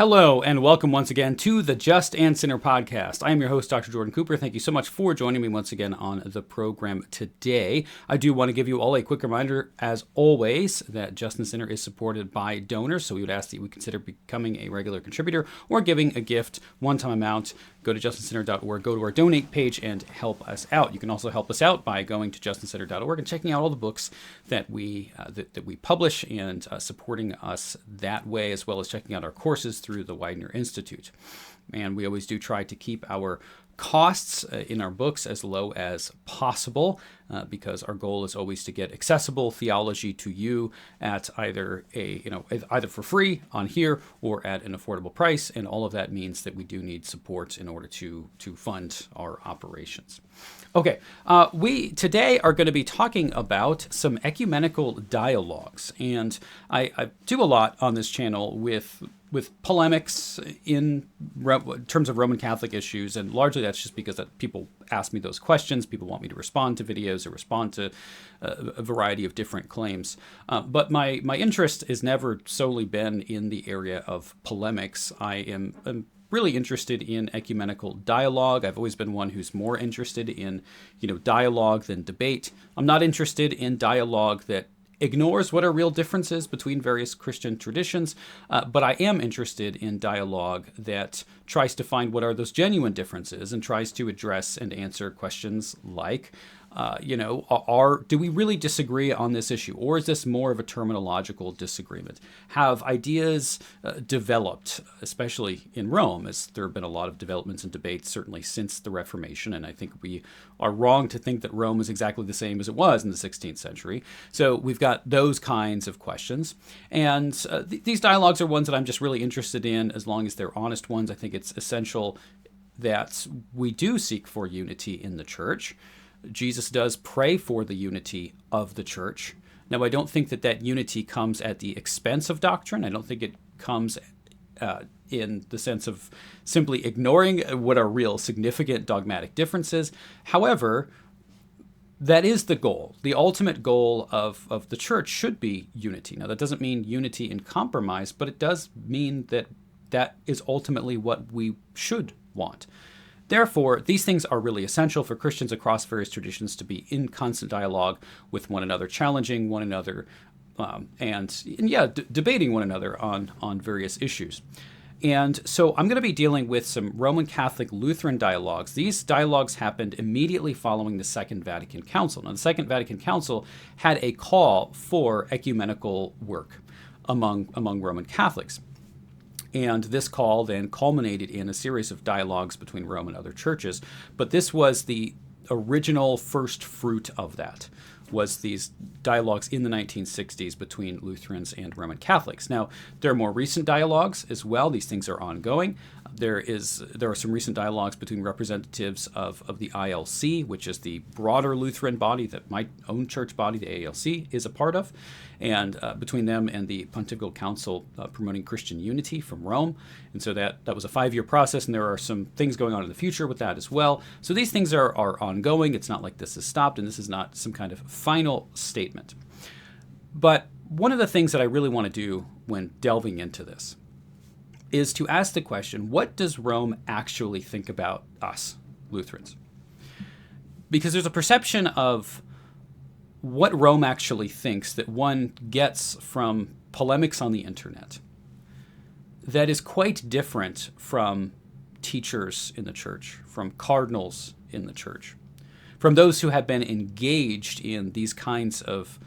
Hello, and welcome once again to the Just and Sinner podcast. I am your host, Dr. Jordan Cooper. Thank you so much for joining me once again on the program today. I do want to give you all a quick reminder, as always, that Just and Sinner is supported by donors, so we would ask that you would consider becoming a regular contributor or giving a gift, one-time amount. Go to justandsinner.org, go to our donate page, and help us out. You can also help us out by going to justandsinner.org and checking out all the books that we publish and supporting us that way, as well as checking out our courses through the Widener Institute. And we always do try to keep our costs in our books as low as possible because our goal is always to get accessible theology to you at either for free on here or at an affordable price. And all of that means that we do need support in order to fund our operations. Okay, we today are going to be talking about some ecumenical dialogues, and I do a lot on this channel with polemics in terms of Roman Catholic issues, and largely that's just because that people ask me those questions. People want me to respond to videos or respond to a variety of different claims. But my interest has never solely been in the area of polemics. I'm really interested in ecumenical dialogue. I've always been one who's more interested in, dialogue than debate. I'm not interested in dialogue that ignores what are real differences between various Christian traditions, but I am interested in dialogue that tries to find what are those genuine differences and tries to address and answer questions like, do we really disagree on this issue, or is this more of a terminological disagreement? Have ideas developed, especially in Rome, as there have been a lot of developments and debates certainly since the Reformation, and I think we are wrong to think that Rome is exactly the same as it was in the 16th century. So we've got those kinds of questions, and these dialogues are ones that I'm just really interested in as long as they're honest ones. I think it's essential that we do seek for unity in the church. Jesus does pray for the unity of the church. Now, I don't think that unity comes at the expense of doctrine. I don't think it comes in the sense of simply ignoring what are real significant dogmatic differences. However, that is the goal. The ultimate goal of the church should be unity. Now, that doesn't mean unity in compromise, but it does mean that is ultimately what we should want. Therefore, these things are really essential for Christians across various traditions to be in constant dialogue with one another, challenging one another, debating one another on various issues. And so I'm going to be dealing with some Roman Catholic Lutheran dialogues. These dialogues happened immediately following the Second Vatican Council. Now, the Second Vatican Council had a call for ecumenical work among Roman Catholics. And this call then culminated in a series of dialogues between Rome and other churches. But this was the original first fruit of that, was these dialogues in the 1960s between Lutherans and Roman Catholics. Now, there are more recent dialogues as well. These things are ongoing. There are some recent dialogues between representatives of the ILC, which is the broader Lutheran body that my own church body, the ALC, is a part of, and between them and the Pontifical Council promoting Christian unity from Rome. And so that was a 5-year process, and there are some things going on in the future with that as well. So these things are ongoing. It's not like this is stopped, and this is not some kind of final statement. But one of the things that I really want to do when delving into this is to ask the question, what does Rome actually think about us, Lutherans? Because there's a perception of what Rome actually thinks that one gets from polemics on the internet that is quite different from teachers in the church, from cardinals in the church, from those who have been engaged in these kinds of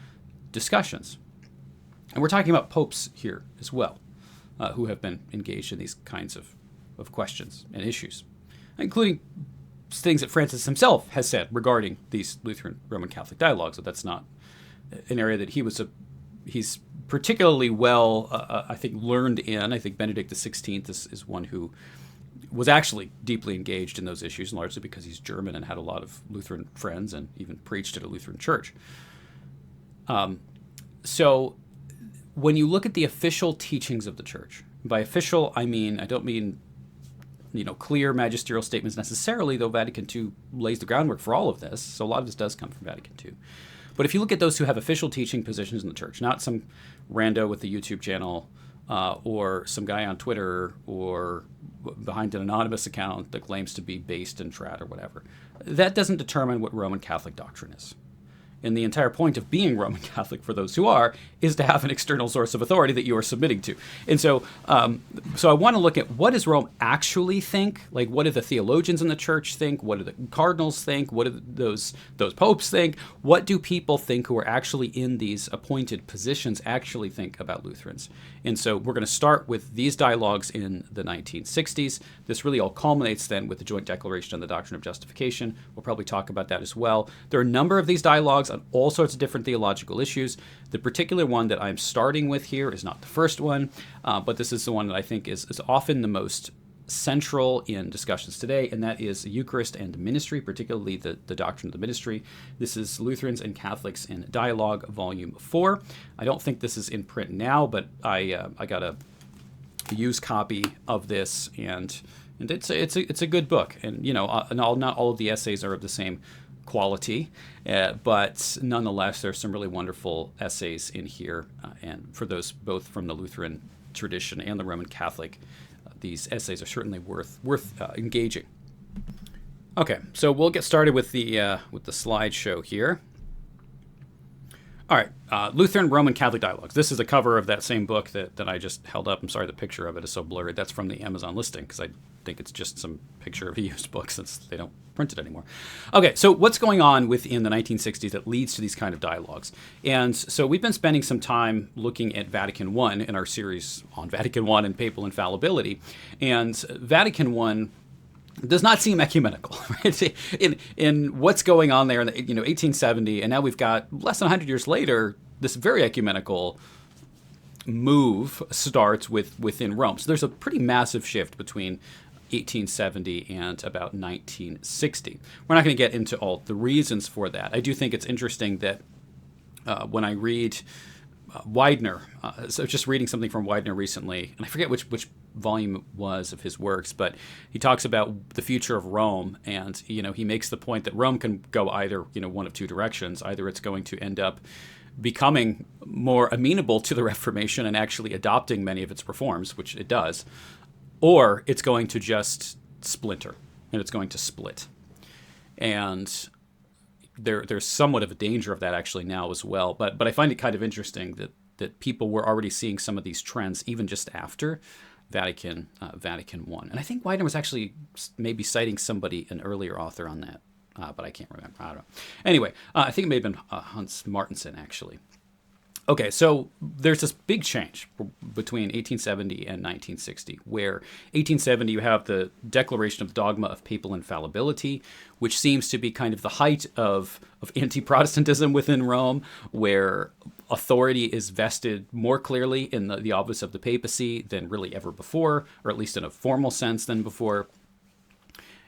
discussions. And we're talking about popes here as well. Who have been engaged in these kinds of questions and issues, including things that Francis himself has said regarding these Lutheran Roman Catholic dialogues. So that's not an area that he's particularly well, I think, learned in. I think Benedict XVI is one who was actually deeply engaged in those issues, largely because he's German and had a lot of Lutheran friends and even preached at a Lutheran church. So when you look at the official teachings of the church, by official, I don't mean clear magisterial statements necessarily, though Vatican II lays the groundwork for all of this. So a lot of this does come from Vatican II. But if you look at those who have official teaching positions in the church, not some rando with the YouTube channel or some guy on Twitter or behind an anonymous account that claims to be based in trad or whatever. That doesn't determine what Roman Catholic doctrine is. And the entire point of being Roman Catholic, for those who are, is to have an external source of authority that you are submitting to. And so I want to look at, what does Rome actually think? Like, what do the theologians in the church think? What do the cardinals think? What do those popes think? What do people think who are actually in these appointed positions actually think about Lutherans? And so we're going to start with these dialogues in the 1960s. This really all culminates then with the Joint Declaration on the Doctrine of Justification. We'll probably talk about that as well. There are a number of these dialogues on all sorts of different theological issues. The particular one that I'm starting with here is not the first one, but this is the one that I think is often the most central in discussions today, and that is Eucharist and ministry, particularly the doctrine of the ministry. This is Lutherans and Catholics in Dialogue, Volume 4. I don't think this is in print now, but I got a used copy of this, and it's a good book. And not all of the essays are of the same quality, but nonetheless, there's some really wonderful essays in here, and for those both from the Lutheran tradition and the Roman Catholic, these essays are certainly worth engaging. Okay, so we'll get started with the slideshow here. All right, Lutheran Roman Catholic Dialogues. This is a cover of that same book that I just held up. I'm sorry, the picture of it is so blurry. That's from the Amazon listing, because I think it's just some picture of a used book since they don't print it anymore. Okay, so what's going on within the 1960s that leads to these kind of dialogues? And so we've been spending some time looking at Vatican I in our series on Vatican I and papal infallibility. And Vatican I does not seem ecumenical, right? In what's going on there in 1870, and now we've got less than 100 years later, this very ecumenical move starts within Rome. So there's a pretty massive shift between 1870 and about 1960. We're not going to get into all the reasons for that. I do think it's interesting that when I read Widener, so just reading something from Widener recently, and I forget which volume it was of his works, but he talks about the future of Rome, and he makes the point that Rome can go either one of two directions. Either it's going to end up becoming more amenable to the Reformation and actually adopting many of its reforms, which it does, or it's going to just splinter and it's going to split. And there's somewhat of a danger of that actually now as well. But I find it kind of interesting that people were already seeing some of these trends even just after Vatican I. And I think Widener was actually maybe citing an earlier author on that, but I can't remember. I don't know. Anyway, I think it may have been Hans Martensen, actually. Okay, so there's this big change between 1870 and 1960, where 1870 you have the Declaration of Dogma of Papal Infallibility, which seems to be kind of the height of anti-Protestantism within Rome, where authority is vested more clearly in the office of the papacy than really ever before, or at least in a formal sense than before.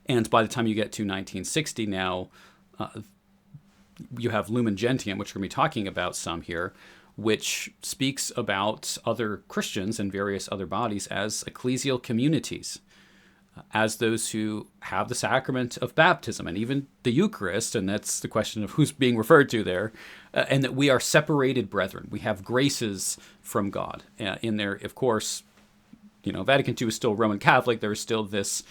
And by the time you get to 1960 now, you have Lumen Gentium, which we're going to be talking about some here, which speaks about other Christians and various other bodies as ecclesial communities, as those who have the sacrament of baptism and even the Eucharist, and that's the question of who's being referred to there, and that we are separated brethren. We have graces from God. In there, of course, Vatican II is still Roman Catholic. There is still this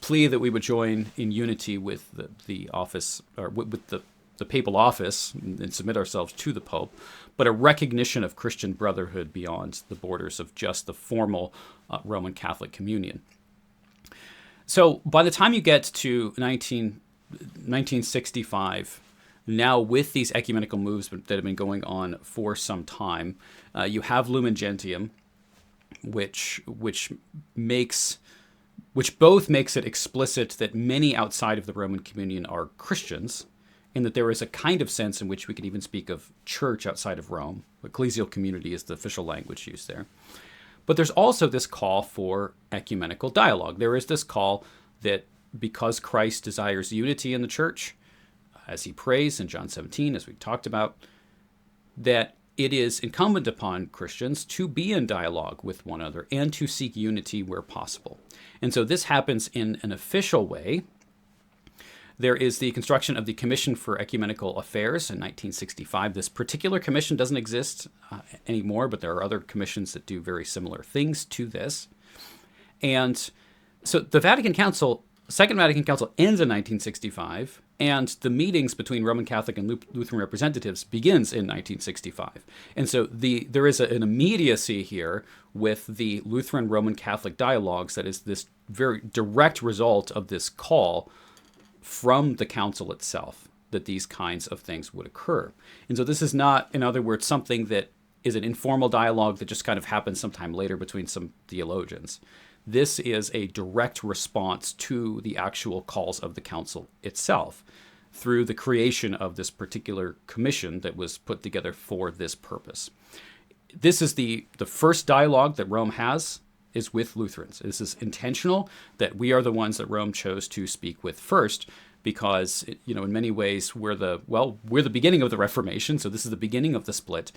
plea that we would join in unity with the office, or with the papal office, and submit ourselves to the Pope, but a recognition of Christian brotherhood beyond the borders of just the formal Roman Catholic communion. So by the time you get to 1965, now with these ecumenical moves that have been going on for some time, you have Lumen Gentium, which both makes it explicit that many outside of the Roman communion are Christians, and that there is a kind of sense in which we could even speak of church outside of Rome. Ecclesial community is the official language used there. But there's also this call for ecumenical dialogue. There is this call that because Christ desires unity in the church, as he prays in John 17, as we talked about, that it is incumbent upon Christians to be in dialogue with one another and to seek unity where possible. And so this happens in an official way There is the construction of the Commission for Ecumenical Affairs in 1965. This particular commission doesn't exist anymore, but there are other commissions that do very similar things to this. And so the Vatican Council, Second Vatican Council, ends in 1965, and the meetings between Roman Catholic and Lutheran representatives begins in 1965. And so there is an immediacy here with the Lutheran Roman Catholic dialogues that is this very direct result of this call from the council itself that these kinds of things would occur. And so this is not, in other words, something that is an informal dialogue that just kind of happens sometime later between some theologians. This is a direct response to the actual calls of the council itself through the creation of this particular commission that was put together for this purpose. This is the first dialogue that Rome has is with Lutherans. This is intentional that we are the ones that Rome chose to speak with first because, in many ways, we're the beginning of the Reformation, so this is the beginning of the split.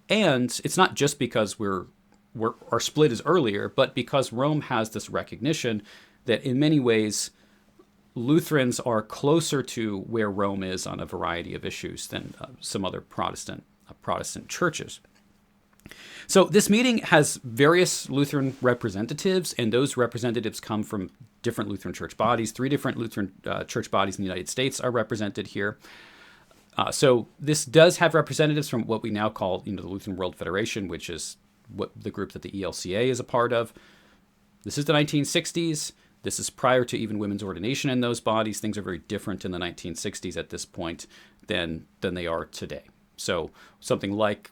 And it's not just because our split is earlier, but because Rome has this recognition that in many ways Lutherans are closer to where Rome is on a variety of issues than some other Protestant churches. So this meeting has various Lutheran representatives, and those representatives come from different Lutheran church bodies. 3 different Lutheran church bodies in the United States are represented here. So this does have representatives from what we now call the Lutheran World Federation, which is what the group that the ELCA is a part of. This is the 1960s. This is prior to even women's ordination in those bodies. Things are very different in the 1960s at this point than they are today. So something like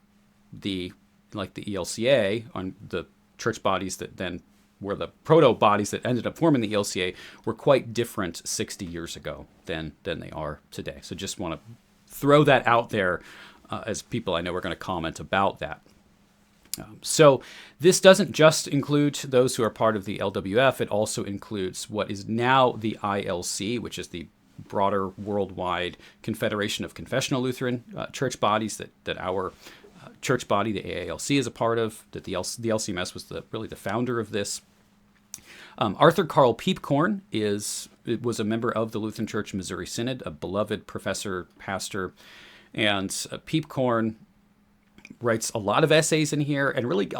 the ELCA, on the church bodies that then were the proto bodies that ended up forming the ELCA, were quite different 60 years ago than they are today. So just want to throw that out there as people I know are going to comment about that. So this doesn't just include those who are part of the LWF. It also includes what is now the ILC, which is the broader worldwide Confederation of Confessional Lutheran church bodies that our church body, the AALC, is a part of, that the LCMS was really the founder of this. Arthur Karl Piepkorn was a member of the Lutheran Church Missouri Synod, a beloved professor, pastor, and Piepkorn writes a lot of essays in here, and really,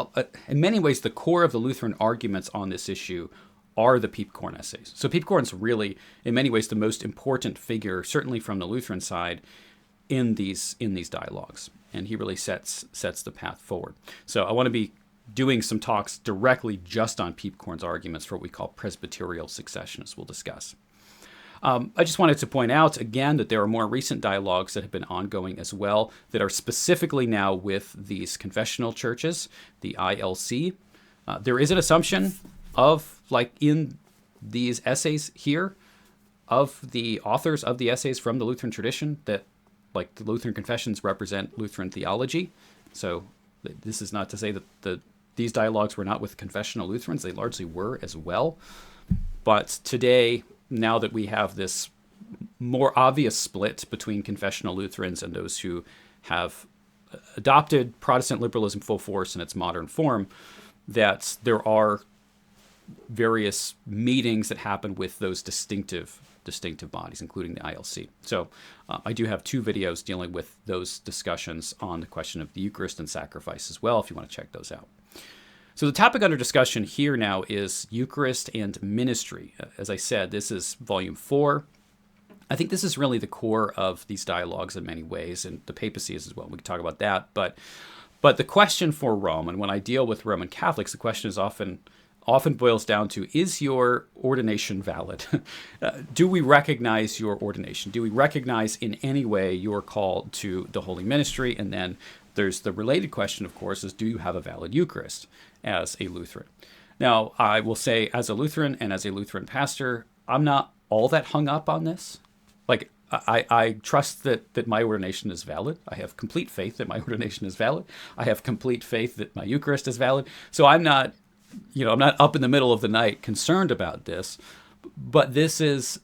in many ways, the core of the Lutheran arguments on this issue are the Piepkorn essays. So Piepkorn's really, in many ways, the most important figure, certainly from the Lutheran side, in these dialogues, and he really sets the path forward. So I want to be doing some talks directly just on Piepkorn's arguments for what we call presbyterial succession, as we'll discuss. I just wanted to point out again that there are more recent dialogues that have been ongoing as well that are specifically now with these confessional churches, the ILC. There is an assumption of, in these essays here, of the authors of the essays from the Lutheran tradition that, the Lutheran confessions represent Lutheran theology. So this is not to say that these dialogues were not with confessional Lutherans. They largely were as well. But today, now that we have this more obvious split between confessional Lutherans and those who have adopted Protestant liberalism full force in its modern form, that there are various meetings that happen with those distinctive bodies, including the ILC. So I do have 2 videos dealing with those discussions on the question of the Eucharist and sacrifice as well, if you want to check those out. So the topic under discussion here now is Eucharist and ministry. As I said, this is volume 4. I think this is really the core of these dialogues in many ways, and the papacy is as well. We can talk about that. But the question for Rome, and when I deal with Roman Catholics, the question is often boils down to, is your ordination valid? Do we recognize your ordination? Do we recognize in any way your call to the holy ministry? And then there's the related question, of course, is do you have a valid Eucharist as a Lutheran? Now, I will say, as a Lutheran and as a Lutheran pastor, I'm not all that hung up on this. I trust that my ordination is valid. I have complete faith that my ordination is valid. I have complete faith that my Eucharist is valid. So I'm not up in the middle of the night concerned about this. But this is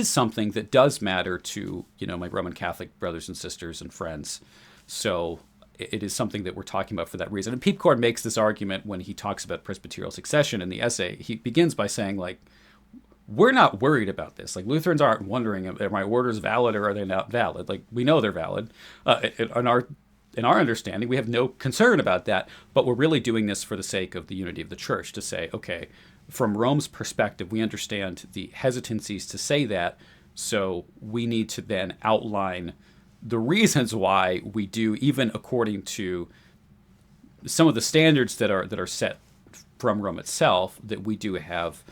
something that does matter to, my Roman Catholic brothers and sisters and friends. So it is something that we're talking about for that reason. And Piepkorn makes this argument when he talks about presbyterial succession in the essay. He begins by saying, we're not worried about this. Like, Lutherans aren't wondering, are my orders valid or are they not valid? Like, we know they're valid. In our understanding, we have no concern about that, but we're really doing this for the sake of the unity of the church, to say, okay, from Rome's perspective, we understand the hesitancies to say that, so we need to then outline the reasons why we do, even according to some of the standards that are set from Rome itself, that we do have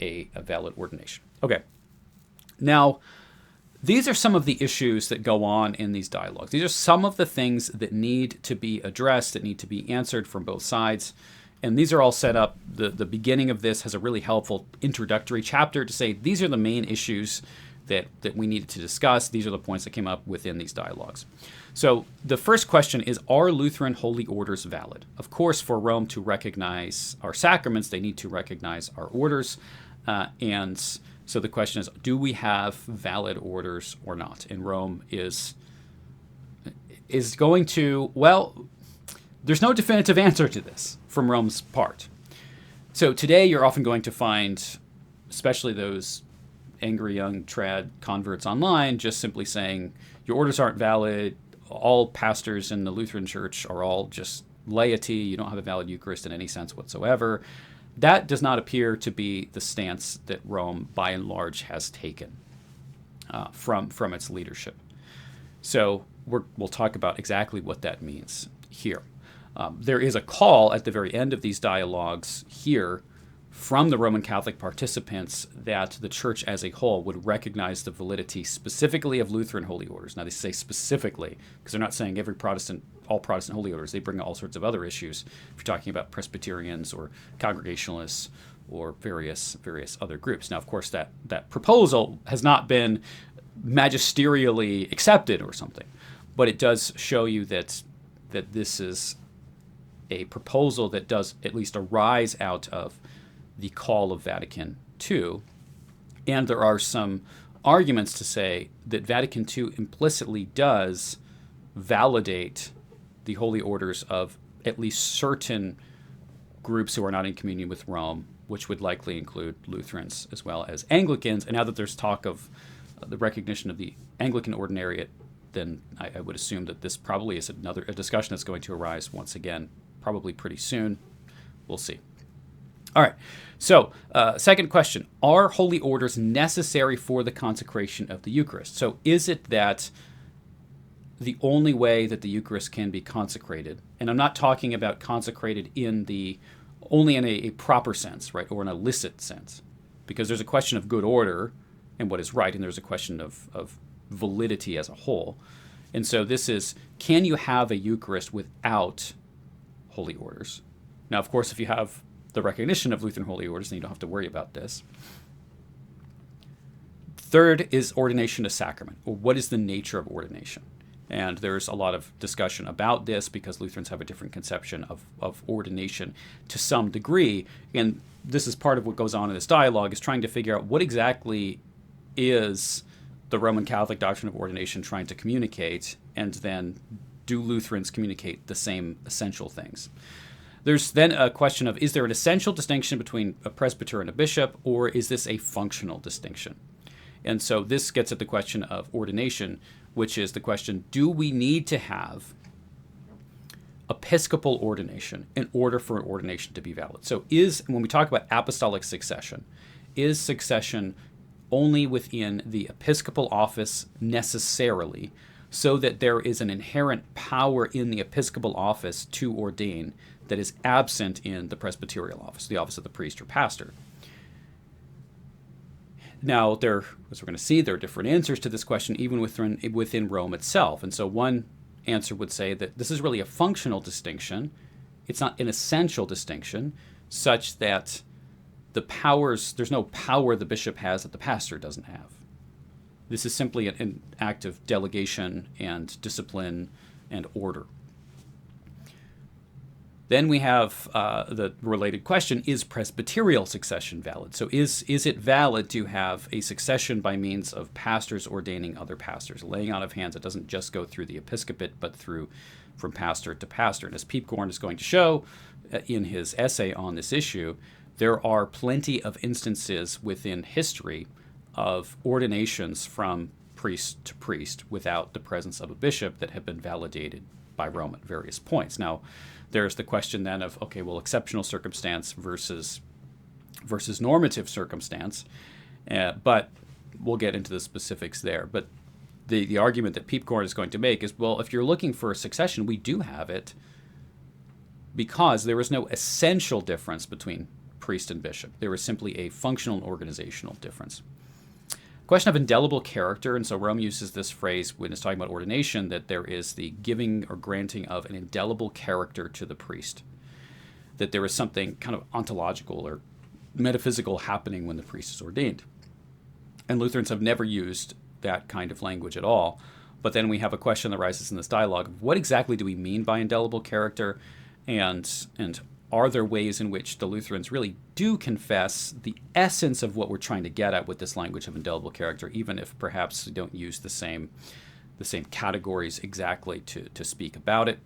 a valid ordination. Okay, now, these are some of the issues that go on in these dialogues. These are some of the things that need to be addressed, that need to be answered from both sides. And these are all set up. The beginning of this has a really helpful introductory chapter to say these are the main issues that we needed to discuss. These are the points that came up within these dialogues. So the first question is, are Lutheran holy orders valid? Of course, for Rome to recognize our sacraments, they need to recognize our orders. And so the question is, do we have valid orders or not? And Rome is going to, well, there's no definitive answer to this from Rome's part. So today you're often going to find, especially those angry young trad converts online, just simply saying, your orders aren't valid, all pastors in the Lutheran Church are all just laity, you don't have a valid Eucharist in any sense whatsoever. That does not appear to be the stance that Rome, by and large, has taken from its leadership. So we'll talk about exactly what that means here. There is a call at the very end of these dialogues here from the Roman Catholic participants that the Church as a whole would recognize the validity specifically of Lutheran holy orders. Now, they say specifically because they're not saying all Protestant holy orders. They bring all sorts of other issues if you're talking about Presbyterians or Congregationalists or various other groups. Now, of course, that proposal has not been magisterially accepted or something, but it does show you that this is a proposal that does at least arise out of the call of Vatican II. And there are some arguments to say that Vatican II implicitly does validate the holy orders of at least certain groups who are not in communion with Rome, which would likely include Lutherans as well as Anglicans. And now that there's talk of the recognition of the Anglican ordinariate, then I would assume that this probably is a discussion that's going to arise once again, probably pretty soon. We'll see. All right, so second question, are holy orders necessary for the consecration of the Eucharist? So is it that the only way that the Eucharist can be consecrated, and I'm not talking about consecrated only in a proper sense, right, or an illicit sense, because there's a question of good order and what is right, and there's a question of validity as a whole. And so this is, can you have a Eucharist without holy orders? Now, of course, if you have the recognition of Lutheran holy orders, then you don't have to worry about this. Third is ordination to sacrament, or what is the nature of ordination? And there's a lot of discussion about this because Lutherans have a different conception of ordination to some degree. And this is part of what goes on in this dialogue, is trying to figure out what exactly is the Roman Catholic doctrine of ordination trying to communicate, and then do Lutherans communicate the same essential things? There's then a question of, is there an essential distinction between a presbyter and a bishop, or is this a functional distinction? And so this gets at the question of ordination, which is the question, do we need to have episcopal ordination in order for an ordination to be valid? So when we talk about apostolic succession, is succession only within the episcopal office necessarily, so that there is an inherent power in the episcopal office to ordain that is absent in the presbyterial office, the office of the priest or pastor? Now, as we're going to see, there are different answers to this question, even within Rome itself. And so one answer would say that this is really a functional distinction. It's not an essential distinction, such that there's no power the bishop has that the pastor doesn't have. This is simply an act of delegation and discipline and order. Then we have the related question, is presbyterial succession valid? So is it valid to have a succession by means of pastors ordaining other pastors, laying out of hands? It doesn't just go through the episcopate, but from pastor to pastor. And as Piepkorn is going to show in his essay on this issue, there are plenty of instances within history of ordinations from priest to priest without the presence of a bishop that have been validated by Rome at various points. Now, there's the question then of, okay, well, exceptional circumstance versus normative circumstance, but we'll get into the specifics there. But the argument that Piepkorn is going to make is, well, if you're looking for a succession, we do have it because there is no essential difference between priest and bishop. There is simply a functional and organizational difference. Question of indelible character, and so Rome uses this phrase when it's talking about ordination, that there is the giving or granting of an indelible character to the priest, that there is something kind of ontological or metaphysical happening when the priest is ordained. And Lutherans have never used that kind of language at all. But then we have a question that arises in this dialogue of what exactly do we mean by indelible character, and are there ways in which the Lutherans really do confess the essence of what we're trying to get at with this language of indelible character, even if perhaps we don't use the same categories exactly to speak about it?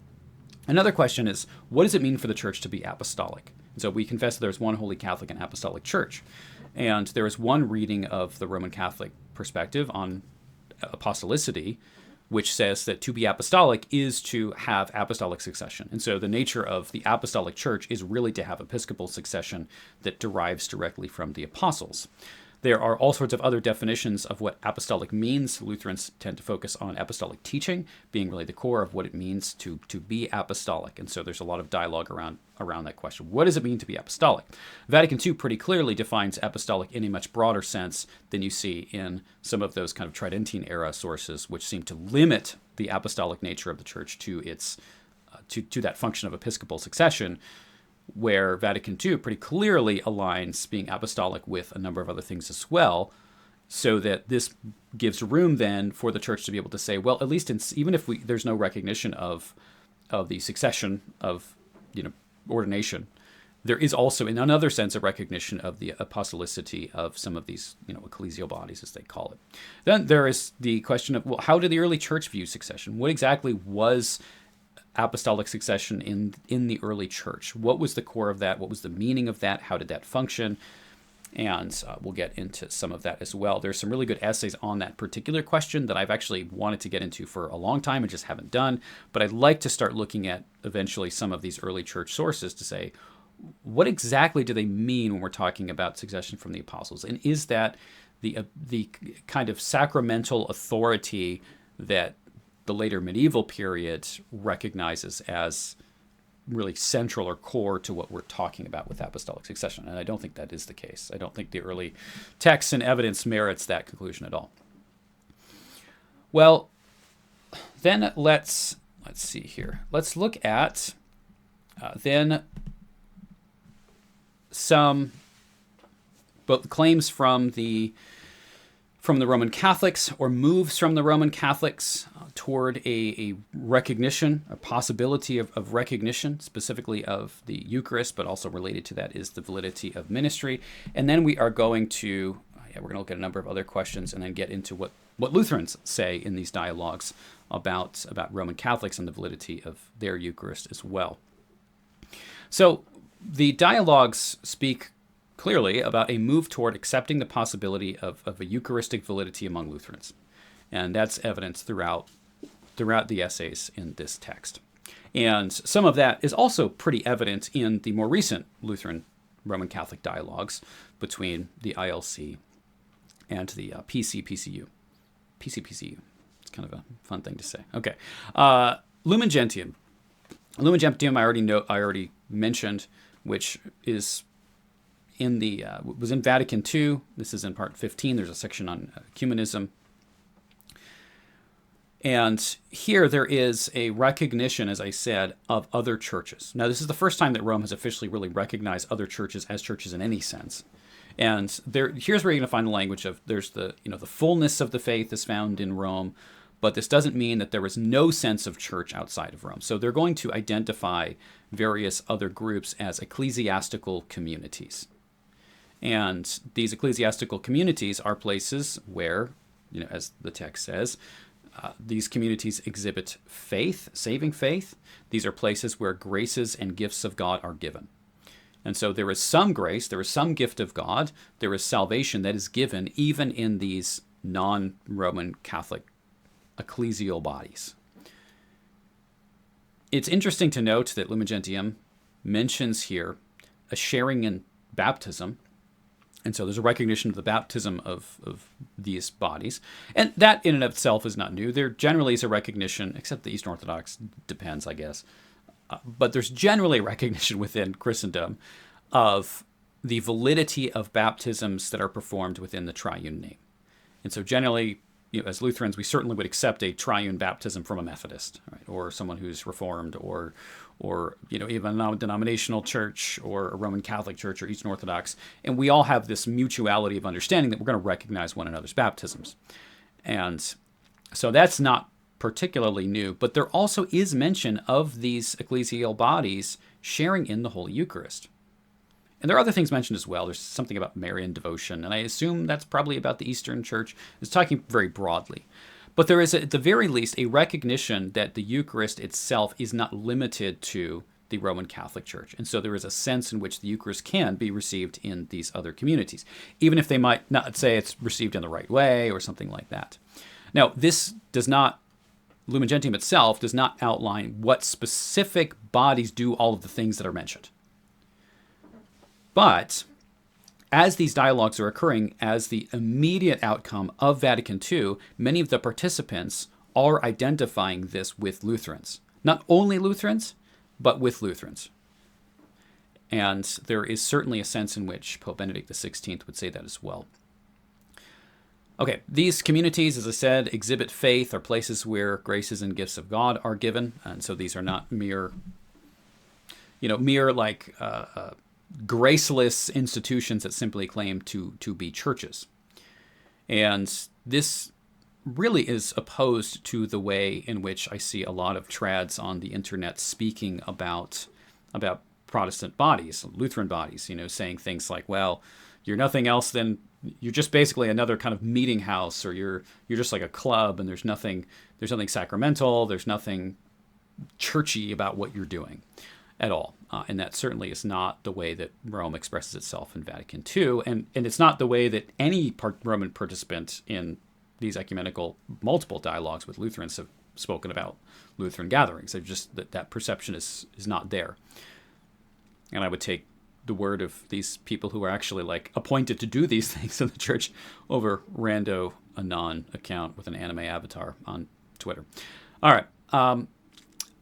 Another question is, what does it mean for the church to be apostolic? And so we confess that there's one Holy Catholic and Apostolic Church. And there is one reading of the Roman Catholic perspective on apostolicity, which says that to be apostolic is to have apostolic succession. And so the nature of the apostolic church is really to have episcopal succession that derives directly from the apostles. There are all sorts of other definitions of what apostolic means. Lutherans tend to focus on apostolic teaching being really the core of what it means to be apostolic. And so there's a lot of dialogue around that question. What does it mean to be apostolic? Vatican II pretty clearly defines apostolic in a much broader sense than you see in some of those kind of Tridentine era sources, which seem to limit the apostolic nature of the church to its to that function of episcopal succession, where Vatican II pretty clearly aligns being apostolic with a number of other things as well, so that this gives room then for the church to be able to say, well, at least even if there's no recognition of the succession of ordination, there is also in another sense a recognition of the apostolicity of some of these ecclesial bodies, as they call it. Then there is the question of, well, how did the early church view succession? What exactly was apostolic succession in the early church? What was the core of that? What was the meaning of that? How did that function? And we'll get into some of that as well. There's some really good essays on that particular question that I've actually wanted to get into for a long time and just haven't done. But I'd like to start looking at eventually some of these early church sources to say, what exactly do they mean when we're talking about succession from the apostles? And is that the kind of sacramental authority that the later medieval period recognizes as really central or core to what we're talking about with apostolic succession? And I don't think that is the case. I don't think the early text and evidence merits that conclusion at all. Well, then let's see here. Let's look at then some both claims from the Roman Catholics, or moves from the Roman Catholics toward a recognition, a possibility of recognition, specifically of the Eucharist, but also related to that is the validity of ministry. And then we are going to, we're going to look at a number of other questions and then get into what Lutherans say in these dialogues about Roman Catholics and the validity of their Eucharist as well. So the dialogues speak clearly about a move toward accepting the possibility of a Eucharistic validity among Lutherans. And that's evidence throughout the essays in this text. And some of that is also pretty evident in the more recent Lutheran Roman Catholic dialogues between the ILC and the PCPCU. PCPCU. It's kind of a fun thing to say. Okay. Lumen Gentium. Lumen Gentium I already mentioned, which is was in Vatican II. This is in part 15. There's a section on ecumenism. And here there is a recognition, as I said, of other churches. Now, this is the first time that Rome has officially really recognized other churches as churches in any sense. And here's where you're going to find the language of there's the fullness of the faith is found in Rome, but this doesn't mean that there is no sense of church outside of Rome. So they're going to identify various other groups as ecclesiastical communities. And these ecclesiastical communities are places where, as the text says, these communities exhibit faith, saving faith. These are places where graces and gifts of God are given. And so there is some grace, there is some gift of God, there is salvation that is given even in these non-Roman Catholic ecclesial bodies. It's interesting to note that Lumen Gentium mentions here a sharing in baptism. And so there's a recognition of the baptism of these bodies. And that in and of itself is not new. There generally is a recognition, except the Eastern Orthodox depends, I guess. But there's generally a recognition within Christendom of the validity of baptisms that are performed within the triune name. And so generally, as Lutherans, we certainly would accept a triune baptism from a Methodist, right? Or someone who's Reformed, or even a non-denominational church, or a Roman Catholic church, or Eastern Orthodox. And we all have this mutuality of understanding that we're going to recognize one another's baptisms. And so that's not particularly new, but there also is mention of these ecclesial bodies sharing in the Holy Eucharist. And there are other things mentioned as well. There's something about Marian devotion, and I assume that's probably about the Eastern Church. It's talking very broadly. But there is, at the very least, a recognition that the Eucharist itself is not limited to the Roman Catholic Church. And so there is a sense in which the Eucharist can be received in these other communities, even if they might not say it's received in the right way or something like that. Now, this does not, Lumen Gentium itself does not outline what specific bodies do all of the things that are mentioned. But as these dialogues are occurring, as the immediate outcome of Vatican II, many of the participants are identifying this with Lutherans. Not only Lutherans, but with Lutherans. And there is certainly a sense in which Pope Benedict XVI would say that as well. Okay, these communities, as I said, exhibit faith, are places where graces and gifts of God are given. And so these are not mere graceless institutions that simply claim to be churches. And this really is opposed to the way in which I see a lot of trads on the internet speaking about Protestant bodies, Lutheran bodies, saying things like, well, you're nothing else than, you're just basically another kind of meeting house, or you're just like a club, and there's nothing sacramental, there's nothing churchy about what you're doing at all. And that certainly is not the way that Rome expresses itself in Vatican II. And it's not the way that any Roman participant in these ecumenical multiple dialogues with Lutherans have spoken about Lutheran gatherings. They're just that perception is not there. And I would take the word of these people who are actually appointed to do these things in the church over Rando Anon account with an anime avatar on Twitter. All right.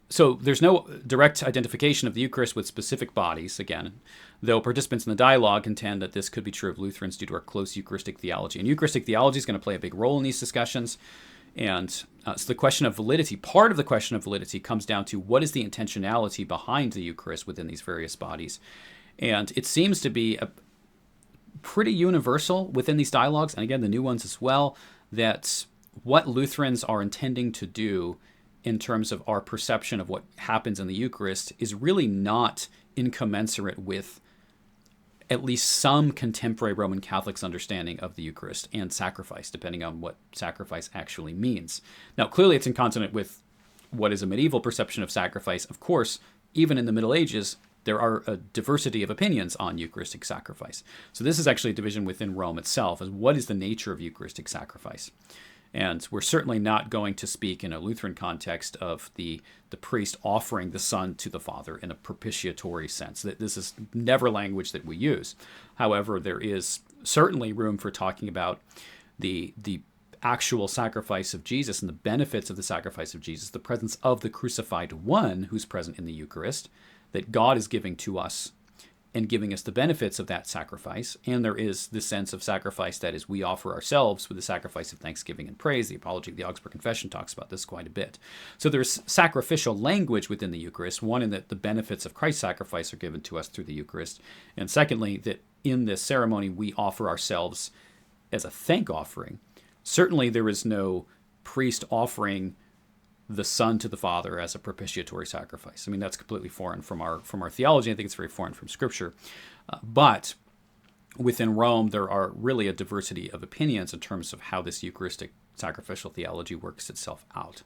So there's no direct identification of the Eucharist with specific bodies, again, though participants in the dialogue contend that this could be true of Lutherans due to our close Eucharistic theology. And Eucharistic theology is going to play a big role in these discussions. And so the question of validity, part of the question of validity comes down to what is the intentionality behind the Eucharist within these various bodies. And it seems to be pretty universal within these dialogues, and again, the new ones as well, that what Lutherans are intending to do in terms of our perception of what happens in the Eucharist is really not incommensurate with at least some contemporary Roman Catholics' understanding of the Eucharist and sacrifice, depending on what sacrifice actually means. Now, clearly it's inconsonant with what is a medieval perception of sacrifice. Of course, even in the Middle Ages, there are a diversity of opinions on Eucharistic sacrifice. So this is actually a division within Rome itself, as what is the nature of Eucharistic sacrifice? And we're certainly not going to speak in a Lutheran context of the priest offering the Son to the Father in a propitiatory sense. This is never language that we use. However, there is certainly room for talking about the actual sacrifice of Jesus and the benefits of the sacrifice of Jesus, the presence of the crucified one who's present in the Eucharist, that God is giving to us and giving us the benefits of that sacrifice. And there is this sense of sacrifice that is we offer ourselves with the sacrifice of thanksgiving and praise. The Apology of the Augsburg Confession talks about this quite a bit. So there's sacrificial language within the Eucharist, one in that the benefits of Christ's sacrifice are given to us through the Eucharist, and secondly, that in this ceremony we offer ourselves as a thank offering. Certainly there is no priest offering the Son to the Father as a propitiatory sacrifice. I mean, that's completely foreign from our theology. I think it's very foreign from Scripture. But within Rome, there are really a diversity of opinions in terms of how this Eucharistic sacrificial theology works itself out.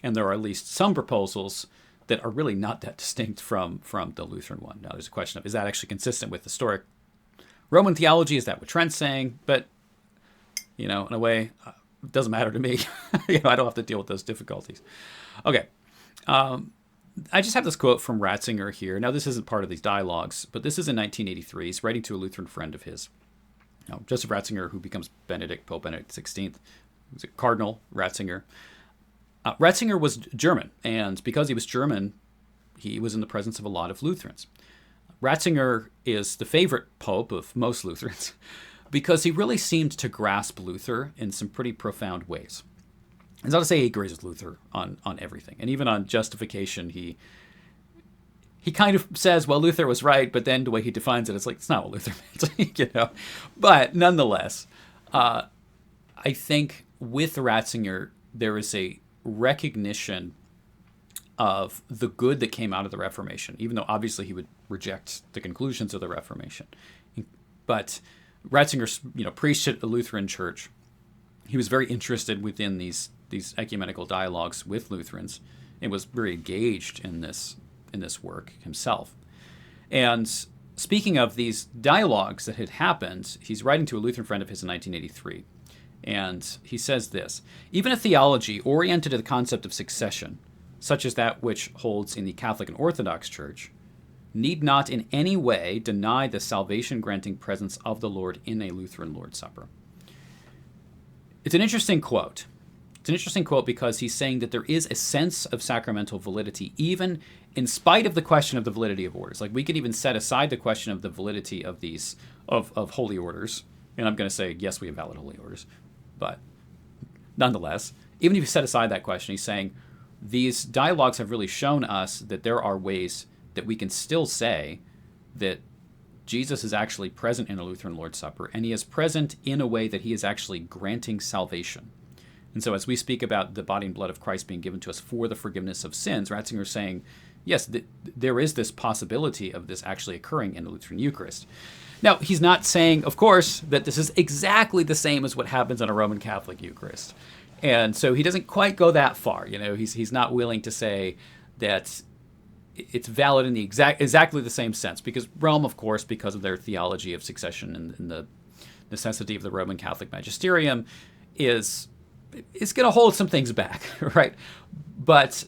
And there are at least some proposals that are really not that distinct from the Lutheran one. Now, there's a question of, is that actually consistent with historic Roman theology? Is that what Trent's saying? But, in a way, it doesn't matter to me. I don't have to deal with those difficulties. Okay. I just have this quote from Ratzinger here. Now, this isn't part of these dialogues, but this is in 1983. He's writing to a Lutheran friend of his, Joseph Ratzinger, who becomes Pope Benedict XVI. He's a Cardinal Ratzinger. Ratzinger was German, and because he was German, he was in the presence of a lot of Lutherans. Ratzinger is the favorite pope of most Lutherans because he really seemed to grasp Luther in some pretty profound ways. It's not to say he agrees with Luther on everything. And even on justification, he kind of says, well, Luther was right, but then the way he defines it, it's like, it's not what Luther meant, But nonetheless, I think with Ratzinger, there is a recognition of the good that came out of the Reformation, even though obviously he would reject the conclusions of the Reformation. But Ratzinger, preached at the Lutheran Church. He was very interested within these ecumenical dialogues with Lutherans and was very engaged in this work himself. And speaking of these dialogues that had happened, he's writing to a Lutheran friend of his in 1983. And he says this: even a theology oriented to the concept of succession, such as that which holds in the Catholic and Orthodox Church, need not in any way deny the salvation-granting presence of the Lord in a Lutheran Lord's Supper. It's an interesting quote. It's an interesting quote because he's saying that there is a sense of sacramental validity, even in spite of the question of the validity of orders. Like, we could even set aside the question of the validity of these, of holy orders. And I'm going to say, yes, we have valid holy orders. But nonetheless, even if you set aside that question, he's saying these dialogues have really shown us that there are ways that we can still say that Jesus is actually present in a Lutheran Lord's Supper, and he is present in a way that he is actually granting salvation. And so as we speak about the body and blood of Christ being given to us for the forgiveness of sins, Ratzinger is saying, yes, there is this possibility of this actually occurring in the Lutheran Eucharist. Now, he's not saying, of course, that this is exactly the same as what happens in a Roman Catholic Eucharist. And so he doesn't quite go that far. He's not willing to say that it's valid in the exactly the same sense, because Rome, of course, because of their theology of succession and the necessity of the Roman Catholic magisterium, is going to hold some things back, right? But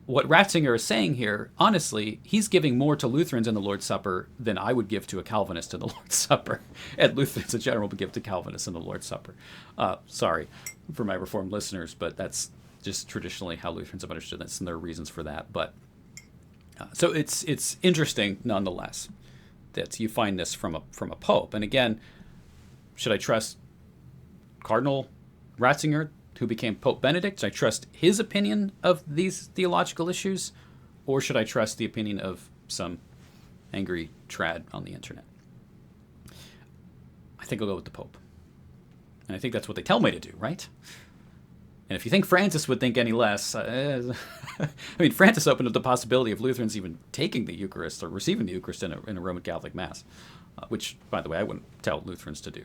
what Ratzinger is saying here, honestly, he's giving more to Lutherans in the Lord's Supper than I would give to a Calvinist in the Lord's Supper, and Lutherans in general would give to Calvinists in the Lord's Supper. Sorry for my Reformed listeners, but that's just traditionally how Lutherans have understood this, and there are reasons for that. But so it's interesting, nonetheless, that you find this from a pope. And again, should I trust Cardinal Ratzinger, who became Pope Benedict? Should I trust his opinion of these theological issues, or should I trust the opinion of some angry trad on the internet? I think I'll go with the Pope. And I think that's what they tell me to do, right? And if you think Francis would think any less, Francis opened up the possibility of Lutherans even taking the Eucharist or receiving the Eucharist in a Roman Catholic Mass, which, by the way, I wouldn't tell Lutherans to do.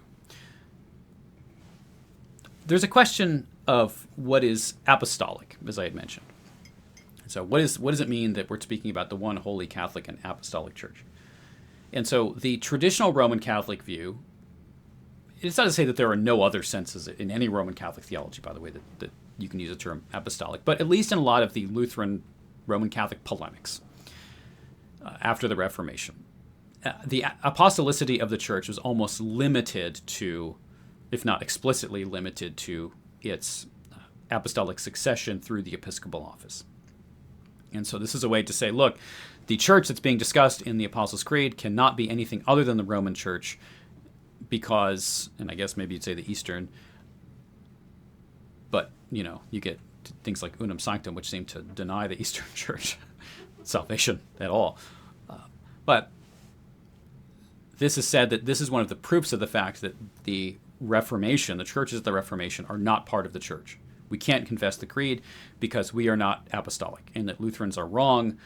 There's a question of what is apostolic, as I had mentioned. So what does it mean that we're speaking about the one holy Catholic and apostolic church? And so the traditional Roman Catholic view, it's not to say that there are no other senses in any Roman Catholic theology, by the way, that you can use the term apostolic, but at least in a lot of the Lutheran Roman Catholic polemics after the Reformation, the apostolicity of the church was almost limited to, if not explicitly limited to, its apostolic succession through the episcopal office. And so this is a way to say, look, the church that's being discussed in the Apostles' Creed cannot be anything other than the Roman church because, and I guess maybe you'd say the Eastern, but, you get things like unum sanctum, which seem to deny the Eastern church salvation at all. But this is said that this is one of the proofs of the fact that the Reformation, the churches of the Reformation, are not part of the church. We can't confess the creed because we are not apostolic, and that Lutherans are wrong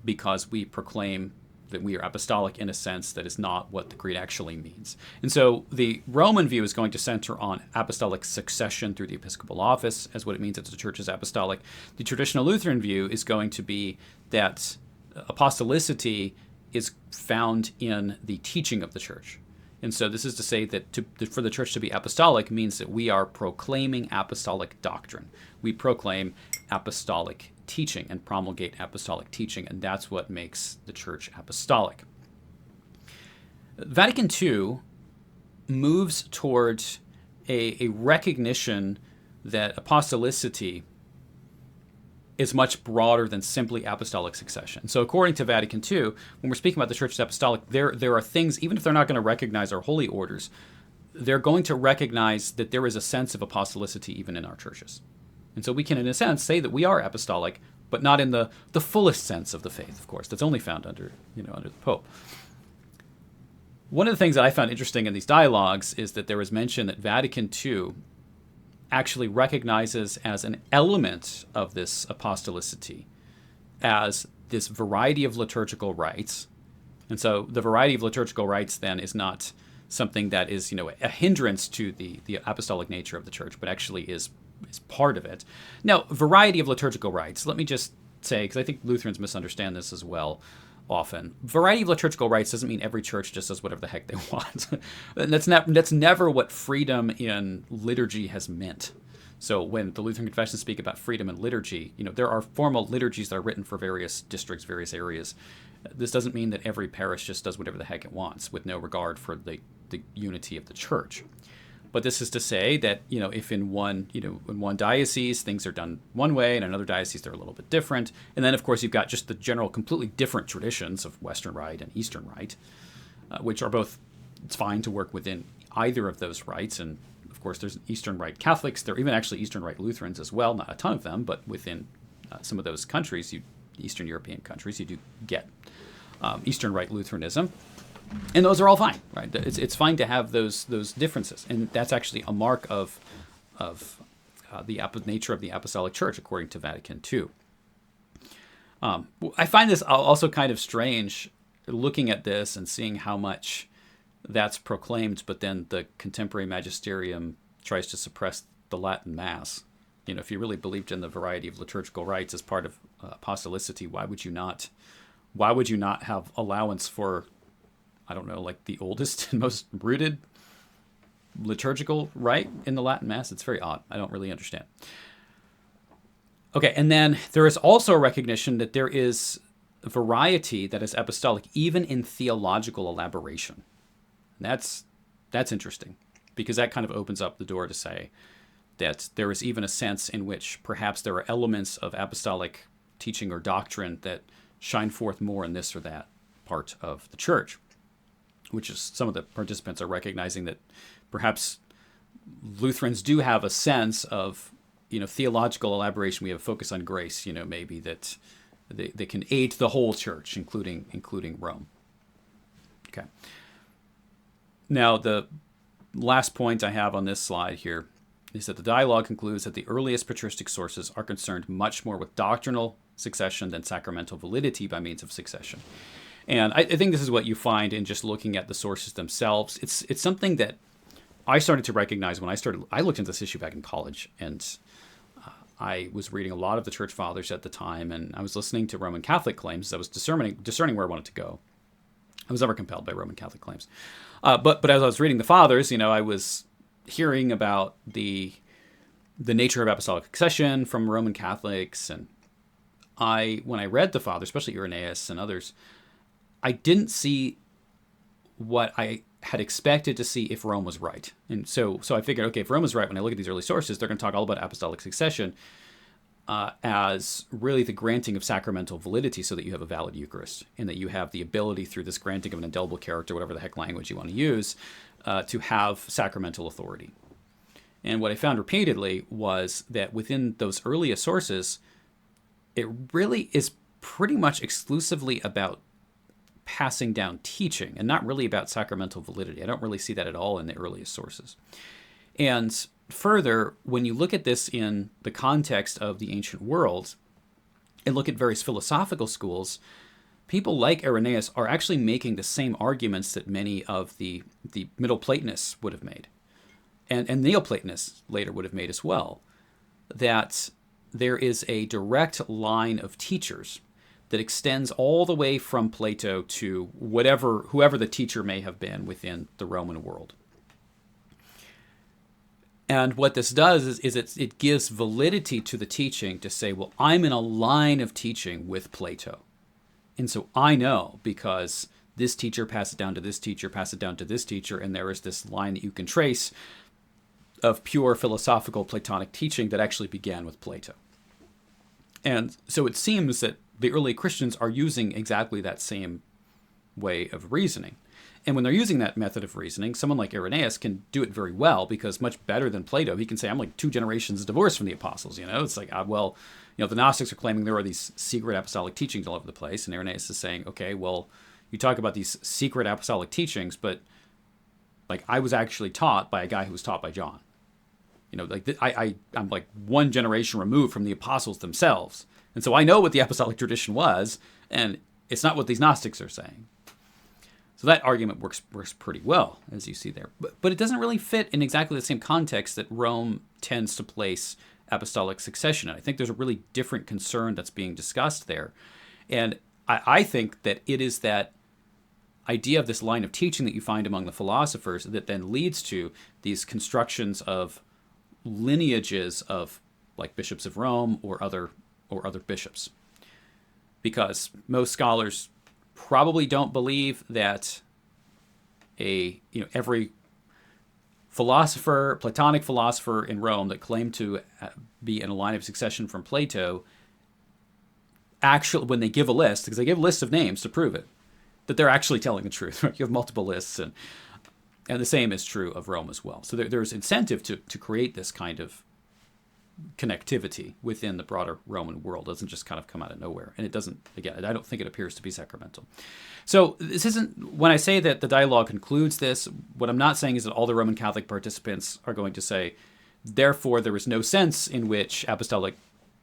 because we proclaim that we are apostolic in a sense that is not what the creed actually means. And so the Roman view is going to center on apostolic succession through the episcopal office as what it means that the church is apostolic. The traditional Lutheran view is going to be that apostolicity is found in the teaching of the church. And so this is to say that for the church to be apostolic means that we are proclaiming apostolic doctrine. We proclaim apostolic teaching and promulgate apostolic teaching, and that's what makes the church apostolic. Vatican II moves toward a recognition that apostolicity is much broader than simply apostolic succession. So according to Vatican II, when we're speaking about the church as apostolic, there are things, even if they're not going to recognize our holy orders, they're going to recognize that there is a sense of apostolicity even in our churches. And so we can, in a sense, say that we are apostolic, but not in the fullest sense of the faith, of course. That's only found under the Pope. One of the things that I found interesting in these dialogues is that there was mention that Vatican II actually recognizes as an element of this apostolicity as this variety of liturgical rites. And so the variety of liturgical rites then is not something that is, a hindrance to the apostolic nature of the church, but actually is part of it. Now, variety of liturgical rites, let me just say, because I think Lutherans misunderstand this as well often. Variety of liturgical rites doesn't mean every church just does whatever the heck they want. That's never what freedom in liturgy has meant. So when the Lutheran confessions speak about freedom in liturgy, there are formal liturgies that are written for various districts, various areas. This doesn't mean that every parish just does whatever the heck it wants with no regard for the unity of the church. But this is to say that, if in one diocese things are done one way, and in another diocese they're a little bit different. And then, of course, you've got just the general completely different traditions of Western Rite and Eastern Rite, which are both, it's fine to work within either of those rites. And, of course, there's Eastern Rite Catholics. There are even actually Eastern Rite Lutherans as well. Not a ton of them, but within some of those countries, Eastern European countries, you do get Eastern Rite Lutheranism. And those are all fine, right? It's fine to have those differences, and that's actually a mark of the nature of the Apostolic Church, according to Vatican II. I find this also kind of strange, looking at this and seeing how much that's proclaimed, but then the contemporary magisterium tries to suppress the Latin Mass. If you really believed in the variety of liturgical rites as part of apostolicity, why would you not have allowance for, I don't know, like the oldest and most rooted liturgical rite in the Latin Mass? It's very odd. I don't really understand. Okay, and then there is also a recognition that there is variety that is apostolic, even in theological elaboration. And that's interesting, because that kind of opens up the door to say that there is even a sense in which perhaps there are elements of apostolic teaching or doctrine that shine forth more in this or that part of the church, which is some of the participants are recognizing that perhaps Lutherans do have a sense of, theological elaboration. We have a focus on grace, maybe that they can aid the whole church, including Rome. Okay. Now, the last point I have on this slide here is that the dialogue concludes that the earliest patristic sources are concerned much more with doctrinal succession than sacramental validity by means of succession. And I think this is what you find in just looking at the sources themselves. It's something that I started to recognize when I looked into this issue back in college, and I was reading a lot of the church fathers at the time, and I was listening to Roman Catholic claims. I was discerning where I wanted to go. I was never compelled by Roman Catholic claims. But as I was reading the fathers, I was hearing about the nature of apostolic succession from Roman Catholics, and when I read the fathers, especially Irenaeus and others, I didn't see what I had expected to see if Rome was right. And so I figured, okay, if Rome was right, when I look at these early sources, they're going to talk all about apostolic succession as really the granting of sacramental validity so that you have a valid Eucharist, and that you have the ability through this granting of an indelible character, whatever the heck language you want to use, to have sacramental authority. And what I found repeatedly was that within those earliest sources, it really is pretty much exclusively about passing down teaching and not really about sacramental validity. I don't really see that at all in the earliest sources. And further, when you look at this in the context of the ancient world and look at various philosophical schools, people like Irenaeus are actually making the same arguments that many of the Middle Platonists would have made, and Neoplatonists later would have made as well, that there is a direct line of teachers that extends all the way from Plato to whoever the teacher may have been within the Roman world. And what this does is it gives validity to the teaching to say, well, I'm in a line of teaching with Plato. And so I know because this teacher passed it down to this teacher, passed it down to this teacher, and there is this line that you can trace of pure philosophical Platonic teaching that actually began with Plato. And so it seems that the early Christians are using exactly that same way of reasoning. And when they're using that method of reasoning, someone like Irenaeus can do it very well, because much better than Plato, he can say, I'm like 2 generations divorced from the apostles. It's like, the Gnostics are claiming there are these secret apostolic teachings all over the place. And Irenaeus is saying, okay, well, you talk about these secret apostolic teachings, but like I was actually taught by a guy who was taught by John. I'm like 1 generation removed from the apostles themselves. And so I know what the apostolic tradition was, and it's not what these Gnostics are saying. So that argument works pretty well, as you see there. But it doesn't really fit in exactly the same context that Rome tends to place apostolic succession in. I think there's a really different concern that's being discussed there. And I think that it is that idea of this line of teaching that you find among the philosophers that then leads to these constructions of lineages of like bishops of Rome or other bishops. Because most scholars probably don't believe that every philosopher, Platonic philosopher in Rome that claimed to be in a line of succession from Plato, actually, when they give a list, because they give a list of names to prove it, that they're actually telling the truth. Right? You have multiple lists, and the same is true of Rome as well. So there's incentive to create this kind of connectivity within the broader Roman world. It doesn't just kind of come out of nowhere. And it doesn't, again, I don't think it appears to be sacramental. So this isn't, when I say that the dialogue concludes this, what I'm not saying is that all the Roman Catholic participants are going to say, therefore there is no sense in which apostolic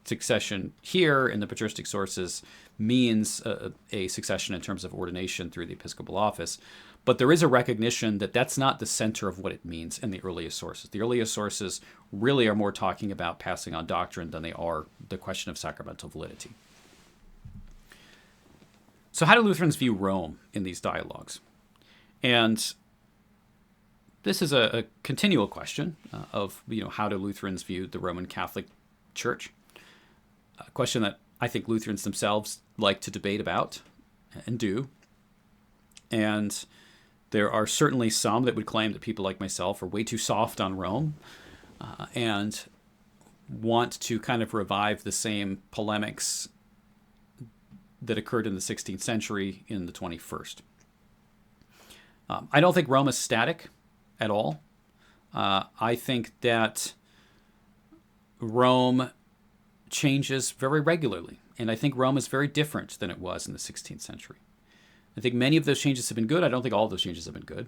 succession here in the patristic sources means a succession in terms of ordination through the episcopal office. But there is a recognition that that's not the center of what it means in the earliest sources. The earliest sources really are more talking about passing on doctrine than they are the question of sacramental validity. So how do Lutherans view Rome in these dialogues? And this is a continual question of how do Lutherans view the Roman Catholic Church? A question that I think Lutherans themselves like to debate about and do. And there are certainly some that would claim that people like myself are way too soft on Rome and want to kind of revive the same polemics that occurred in the 16th century in the 21st. I don't think Rome is static at all. I think that Rome changes very regularly, and I think Rome is very different than it was in the 16th century. I think many of those changes have been good. I don't think all of those changes have been good.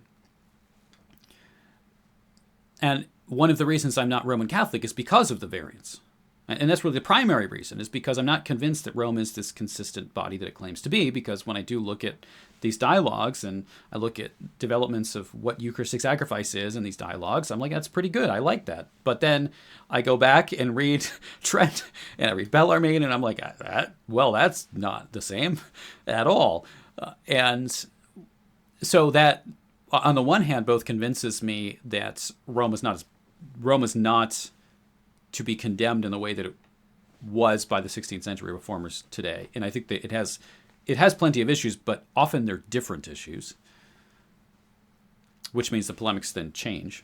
And one of the reasons I'm not Roman Catholic is because of the variance. And that's really the primary reason, is because I'm not convinced that Rome is this consistent body that it claims to be, because when I do look at these dialogues and I look at developments of what Eucharistic sacrifice is in these dialogues, I'm like, that's pretty good. I like that. But then I go back and read Trent and I read Bellarmine, and I'm like, that's not the same at all. And so that, on the one hand, both convinces me that Rome is not to be condemned in the way that it was by the 16th century reformers today. And I think that it has plenty of issues, but often they're different issues, which means the polemics then change.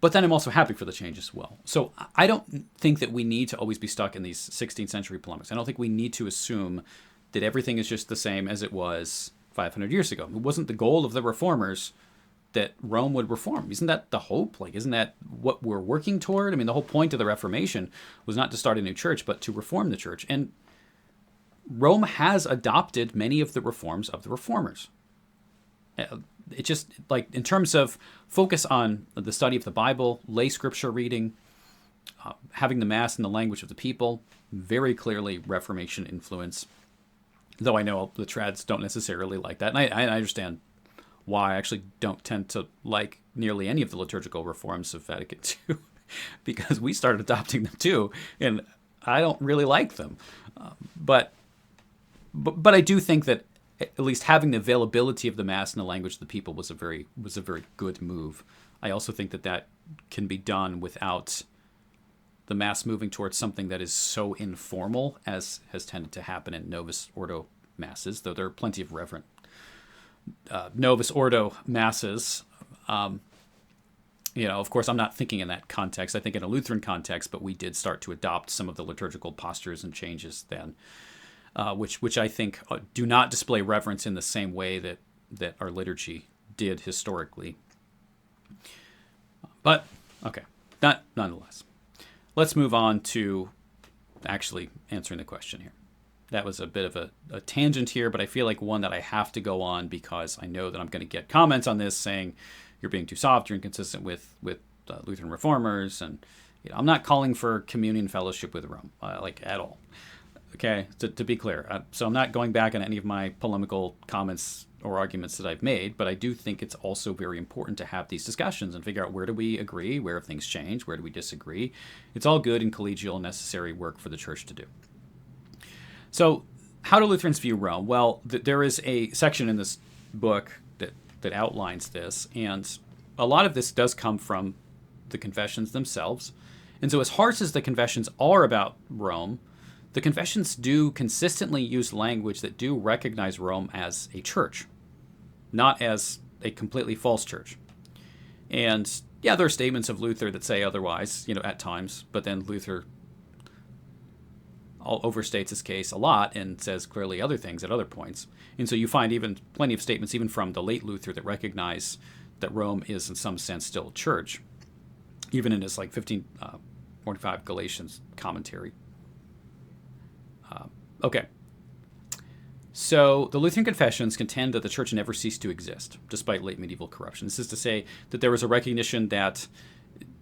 But then I'm also happy for the change as well. So I don't think that we need to always be stuck in these 16th century polemics. I don't think we need to assume that everything is just the same as it was 500 years ago. It wasn't the goal of the reformers that Rome would reform. Isn't that the hope? Isn't that what we're working toward? I mean, the whole point of the Reformation was not to start a new church, but to reform the church. And Rome has adopted many of the reforms of the reformers. It just, in terms of focus on the study of the Bible, lay scripture reading, having the Mass in the language of the people, very clearly Reformation influence. though I know the trads don't necessarily like that. And I understand why. I actually don't tend to like nearly any of the liturgical reforms of Vatican II because we started adopting them too, and I don't really like them. But I do think that at least having the availability of the Mass in the language of the people was a very good move. I also think that can be done without the Mass moving towards something that is so informal as has tended to happen in Novus Ordo Masses, though there are plenty of reverent Novus Ordo Masses. Of course, I'm not thinking in that context. I think in a Lutheran context, but we did start to adopt some of the liturgical postures and changes then, which I think do not display reverence in the same way that our liturgy did historically. But, okay, nonetheless. Let's move on to actually answering the question here. That was a bit of a tangent here, but I feel like one that I have to go on because I know that I'm going to get comments on this saying you're being too soft, you're inconsistent with Lutheran reformers, and I'm not calling for communion fellowship with Rome, at all. Okay, to be clear. So I'm not going back on any of my polemical comments or arguments that I've made, but I do think it's also very important to have these discussions and figure out where do we agree, where have things changed, where do we disagree. It's all good and collegial and necessary work for the church to do. So how do Lutherans view Rome? Well, there is a section in this book that outlines this, and a lot of this does come from the confessions themselves. And so as harsh as the confessions are about Rome, the confessions do consistently use language that do recognize Rome as a church, not as a completely false church. And yeah, there are statements of Luther that say otherwise, at times, but then Luther overstates his case a lot and says clearly other things at other points. And so you find even plenty of statements, even from the late Luther, that recognize that Rome is in some sense still a church, even in his 1545 Galatians commentary. Okay. So the Lutheran confessions contend that the church never ceased to exist, despite late medieval corruption. This is to say that there was a recognition that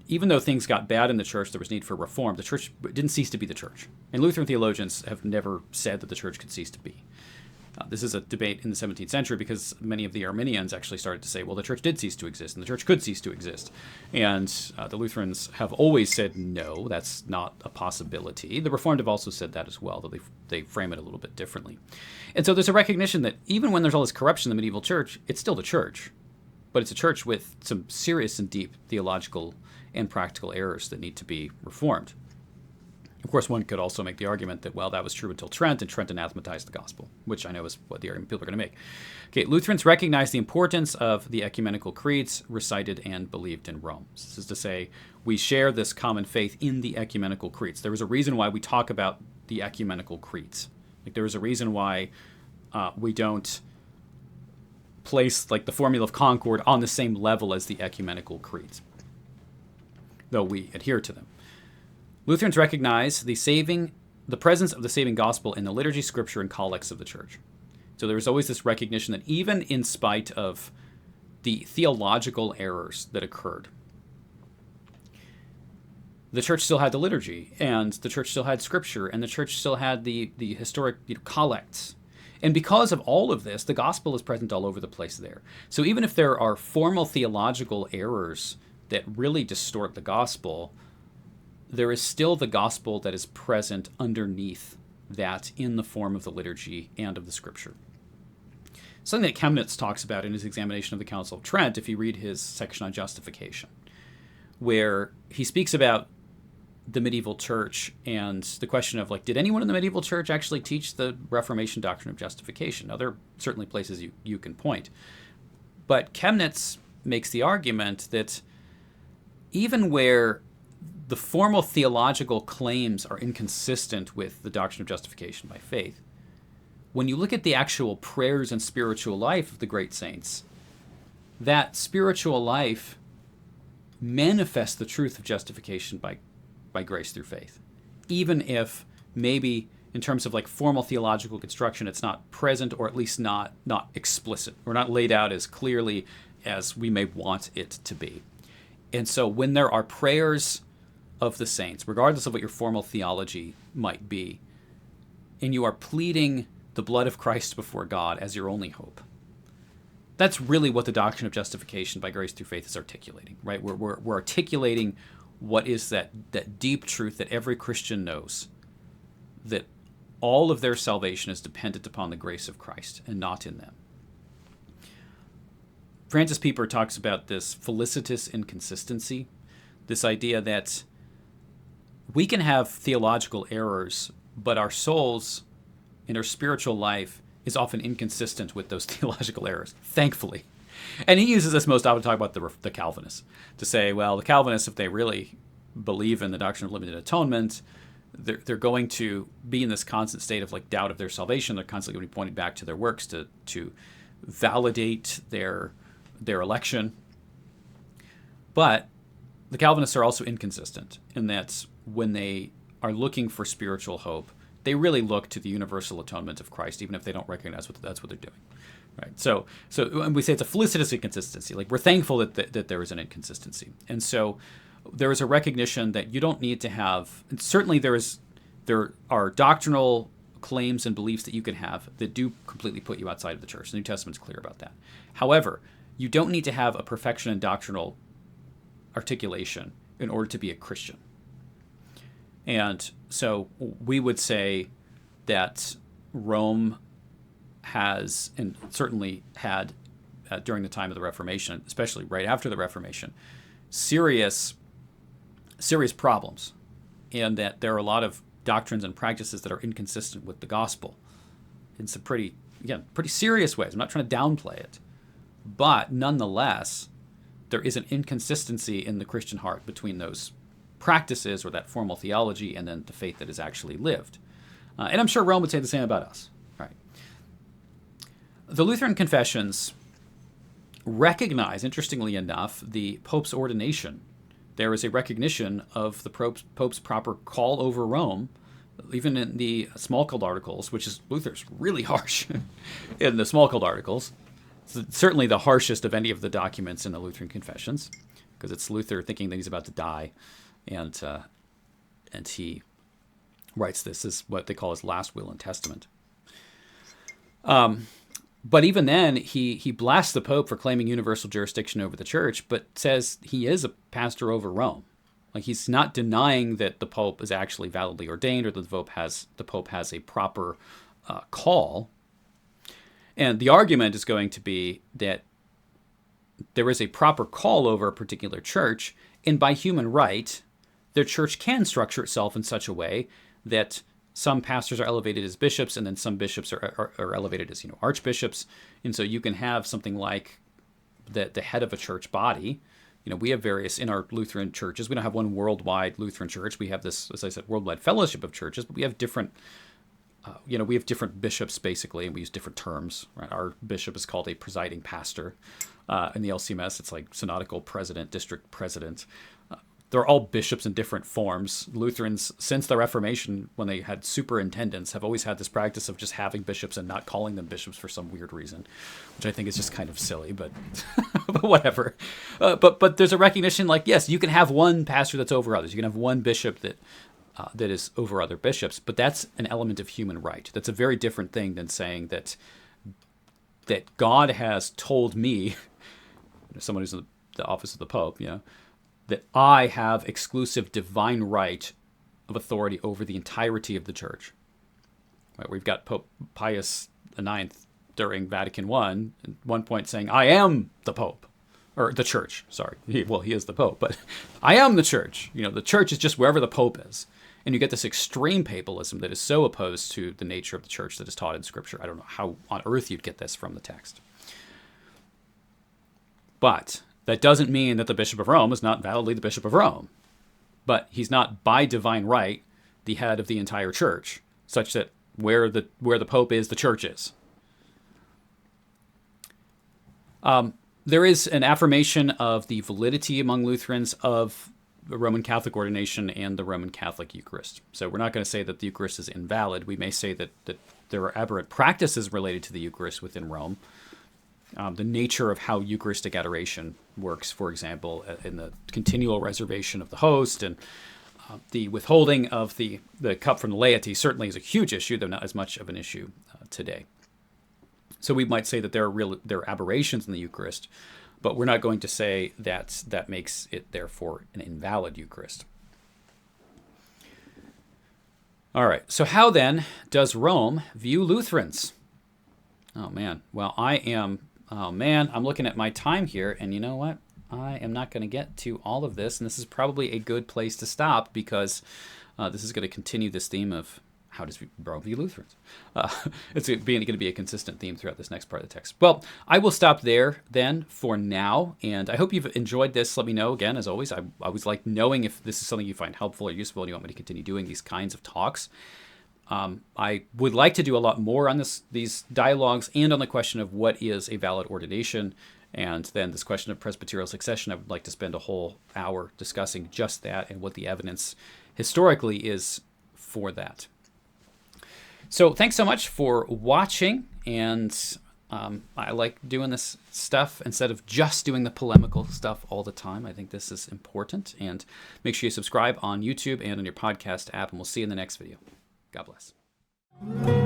even though things got bad in the church, there was need for reform. The church didn't cease to be the church. And Lutheran theologians have never said that the church could cease to be. This is a debate in the 17th century because many of the Arminians actually started to say, well, the church did cease to exist and the church could cease to exist. And the Lutherans have always said, no, that's not a possibility. The Reformed have also said that as well, though they frame it a little bit differently. And so there's a recognition that even when there's all this corruption in the medieval church, it's still the church. But it's a church with some serious and deep theological and practical errors that need to be reformed. Of course, one could also make the argument that, well, that was true until Trent, and Trent anathematized the gospel, which I know is what the argument people are going to make. Okay, Lutherans recognize the importance of the ecumenical creeds recited and believed in Rome. This is to say, we share this common faith in the ecumenical creeds. There was a reason why we talk about the ecumenical creeds. There was a reason why we don't place the Formula of Concord on the same level as the ecumenical creeds, though we adhere to them. Lutherans recognize the presence of the saving gospel in the liturgy, scripture, and collects of the church. So there was always this recognition that even in spite of the theological errors that occurred, the church still had the liturgy, and the church still had scripture, and the church still had the historic collects. And because of all of this, the gospel is present all over the place there. So even if there are formal theological errors that really distort the gospel, there is still the gospel that is present underneath that in the form of the liturgy and of the scripture. Something that Chemnitz talks about in his examination of the Council of Trent, if you read his section on justification, where he speaks about the medieval church and the question of, did anyone in the medieval church actually teach the Reformation doctrine of justification? Now, there are certainly places you can point. But Chemnitz makes the argument that even where the formal theological claims are inconsistent with the doctrine of justification by faith, when you look at the actual prayers and spiritual life of the great saints, that spiritual life manifests the truth of justification by grace through faith. Even if maybe in terms of formal theological construction, it's not present, or at least not explicit, or not laid out as clearly as we may want it to be. And so when there are prayers of the saints, regardless of what your formal theology might be, and you are pleading the blood of Christ before God as your only hope. That's really what the doctrine of justification by grace through faith is articulating, right? We're articulating what is that deep truth that every Christian knows, that all of their salvation is dependent upon the grace of Christ and not in them. Francis Pieper talks about this felicitous inconsistency, this idea that we can have theological errors, but our souls and our spiritual life is often inconsistent with those theological errors, thankfully. And he uses this most often to talk about the Calvinists, to say, well, the Calvinists, if they really believe in the doctrine of limited atonement, they're going to be in this constant state of like doubt of their salvation. They're constantly going to be pointing back to their works to validate their election. But the Calvinists are also inconsistent in that when they are looking for spiritual hope, they really look to the universal atonement of Christ, even if they don't recognize that's what they're doing. Right. So when we say it's a felicitous inconsistency, like we're thankful that there is an inconsistency. And so there is a recognition that you don't need to have, and certainly there are doctrinal claims and beliefs that you can have that do completely put you outside of the church. The New Testament's clear about that. However, you don't need to have a perfection in doctrinal articulation in order to be a Christian. And so we would say that Rome has, and certainly had during the time of the Reformation, especially right after the Reformation, serious problems, and that there are a lot of doctrines and practices that are inconsistent with the gospel in some pretty serious ways. I'm not trying to downplay it, but nonetheless, there is an inconsistency in the Christian heart between those practices or that formal theology and then the faith that is actually lived. And I'm sure Rome would say the same about us. Right? The Lutheran confessions recognize, interestingly enough, the Pope's ordination. There is a recognition of the Pope's proper call over Rome, even in the Smalcald Articles, which is Luther's really harsh in the Smalcald Articles. It's certainly the harshest of any of the documents in the Lutheran confessions, because it's Luther thinking that he's about to die, and he writes this as what they call his last will and testament. But even then, he blasts the Pope for claiming universal jurisdiction over the church, but says he is a pastor over Rome. Like, he's not denying that the Pope is actually validly ordained or that the Pope has a proper call. And the argument is going to be that there is a proper call over a particular church, and by human right, their church can structure itself in such a way that some pastors are elevated as bishops, and then some bishops are elevated as archbishops, and so you can have something like the head of a church body. We have various in our Lutheran churches. We don't have one worldwide Lutheran church. We have this, as I said, worldwide fellowship of churches, but we have different. We have different bishops, basically, and we use different terms. Right? Our bishop is called a presiding pastor. In the LCMS, it's like synodical president, district president. They're all bishops in different forms. Lutherans, since the Reformation, when they had superintendents, have always had this practice of just having bishops and not calling them bishops for some weird reason, which I think is just kind of silly, but, but whatever. But there's a recognition, like, yes, you can have one pastor that's over others. You can have one bishop that is over other bishops, but that's an element of human right. That's a very different thing than saying that God has told me, someone who's in the office of the Pope, that I have exclusive divine right of authority over the entirety of the church. Right? We've got Pope Pius IX during Vatican I at one point saying, I am the Pope. Or the church, sorry. He is the Pope, but I am the church. The church is just wherever the Pope is. And you get this extreme papalism that is so opposed to the nature of the church that is taught in Scripture. I don't know how on earth you'd get this from the text. But that doesn't mean that the Bishop of Rome is not validly the Bishop of Rome. But he's not by divine right the head of the entire church, such that where the Pope is, the church is. There is an affirmation of the validity among Lutherans of the Roman Catholic ordination and the Roman Catholic Eucharist. So we're not going to say that the Eucharist is invalid. We may say that there are aberrant practices related to the Eucharist within Rome. The nature of how Eucharistic adoration works, for example, in the continual reservation of the host and the withholding of the cup from the laity certainly is a huge issue, though not as much of an issue today. So we might say that there are aberrations in the Eucharist, but we're not going to say that makes it therefore an invalid Eucharist. All right, so how then does Rome view Lutherans? Oh man, well I'm looking at my time here, and you know what? I am not going to get to all of this, and this is probably a good place to stop, because this is going to continue this theme of how does Rome view Lutherans. It's going to be a consistent theme throughout this next part of the text. Well, I will stop there then for now, and I hope you've enjoyed this. Let me know, again, as always. I always like knowing if this is something you find helpful or useful and you want me to continue doing these kinds of talks. I would like to do a lot more on these dialogues and on the question of what is a valid ordination. And then this question of presbyterial succession, I would like to spend a whole hour discussing just that and what the evidence historically is for that. So thanks so much for watching, and I like doing this stuff instead of just doing the polemical stuff all the time. I think this is important, and make sure you subscribe on YouTube and on your podcast app, and we'll see you in the next video. God bless.